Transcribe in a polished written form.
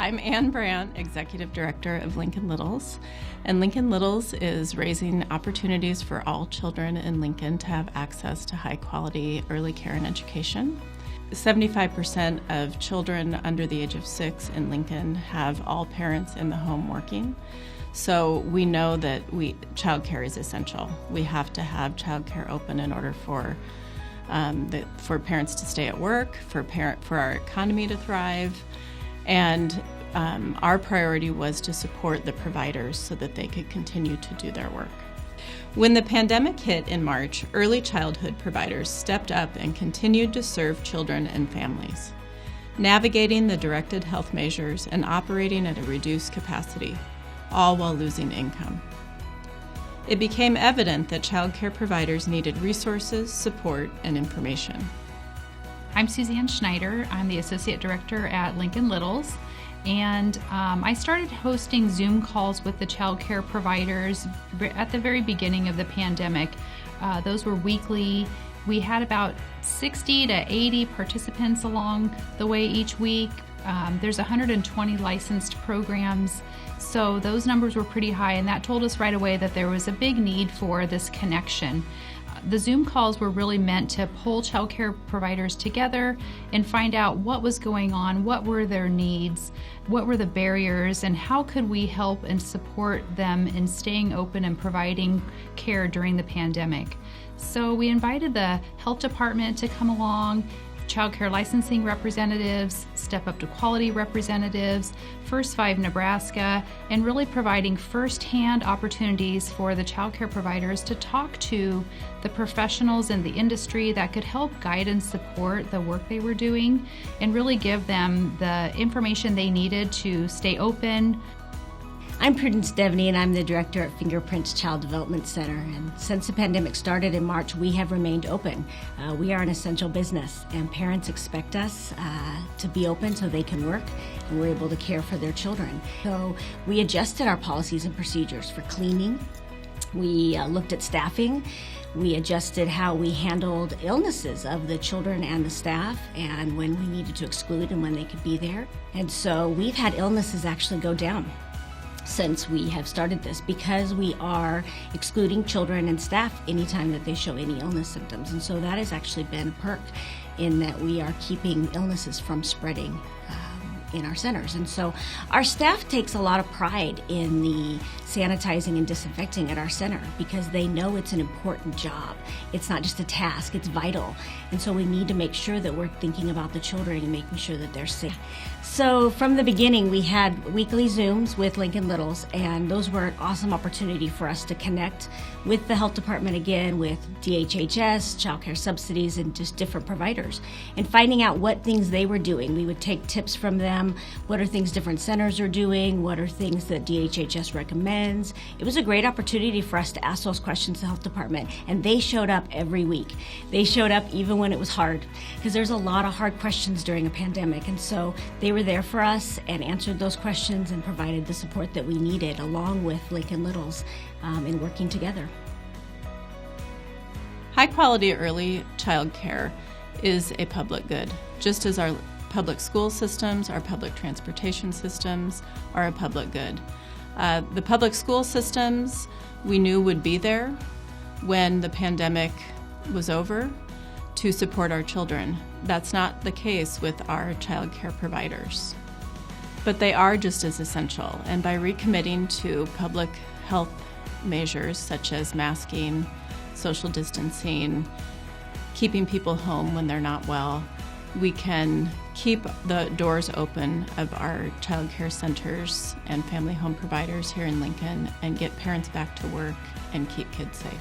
I'm Ann Brandt, Executive Director of Lincoln Littles, and Lincoln Littles is raising opportunities for all children in Lincoln to have access to high-quality early care and education. 75% of children under the age of 6 in Lincoln have all parents in the home working. So we know that childcare is essential. We have to have childcare open in order for parents to stay at work, for our economy to thrive, and our priority was to support the providers so that they could continue to do their work. When the pandemic hit in March, early childhood providers stepped up and continued to serve children and families, navigating the directed health measures and operating at a reduced capacity, all while losing income. It became evident that child care providers needed resources, support, and information. I'm Suzanne Schneider. I'm the Associate Director at Lincoln Littles, and I started hosting Zoom calls with the child care providers at the very beginning of the pandemic. Those were weekly. We had about 60 to 80 participants along the way each week. There's 120 licensed programs, so those numbers were pretty high, and that told us right away that there was a big need for this connection. The Zoom calls were really meant to pull childcare providers together and find out what was going on, what were their needs, what were the barriers, and how could we help and support them in staying open and providing care during the pandemic. So we invited the health department to come along, childcare licensing representatives, Step Up to Quality representatives, First 5 Nebraska, and really providing first-hand opportunities for the childcare providers to talk to the professionals in the industry that could help guide and support the work they were doing and really give them the information they needed to stay open. I'm Prudence Devney, and I'm the director at Fingerprints Child Development Center. And since the pandemic started in March, we have remained open. We are an essential business, and parents expect us to be open so they can work, and we're able to care for their children. So we adjusted our policies and procedures for cleaning. We looked at staffing. We adjusted how we handled illnesses of the children and the staff, and when we needed to exclude and when they could be there. And so we've had illnesses actually go down since we have started this, because we are excluding children and staff anytime that they show any illness symptoms. And so that has actually been a perk in that we are keeping illnesses from spreading in our centers. And so our staff takes a lot of pride in the sanitizing and disinfecting at our center because they know it's an important job. It's not just a task, it's vital. And so we need to make sure that we're thinking about the children and making sure that they're safe. So from the beginning, we had weekly Zooms with Lincoln Littles, and those were an awesome opportunity for us to connect with the health department again, with DHHS, child care subsidies, and just different providers, and finding out what things they were doing. We would take tips from them. What are things different centers are doing? What are things that DHHS recommends? It was a great opportunity for us to ask those questions to the health department, and they showed up every week. They showed up even when it was hard, because there's a lot of hard questions during a pandemic, and so they were there for us and answered those questions and provided the support that we needed along with Lincoln Littles in working together. High-quality early child care is a public good, just as our public school systems, our public transportation systems are a public good. The public school systems we knew would be there when the pandemic was over to support our children. That's not the case with our child care providers. But they are just as essential, and by recommitting to public health measures such as masking, social distancing, keeping people home when they're not well, we can keep the doors open of our child care centers and family home providers here in Lincoln and get parents back to work and keep kids safe.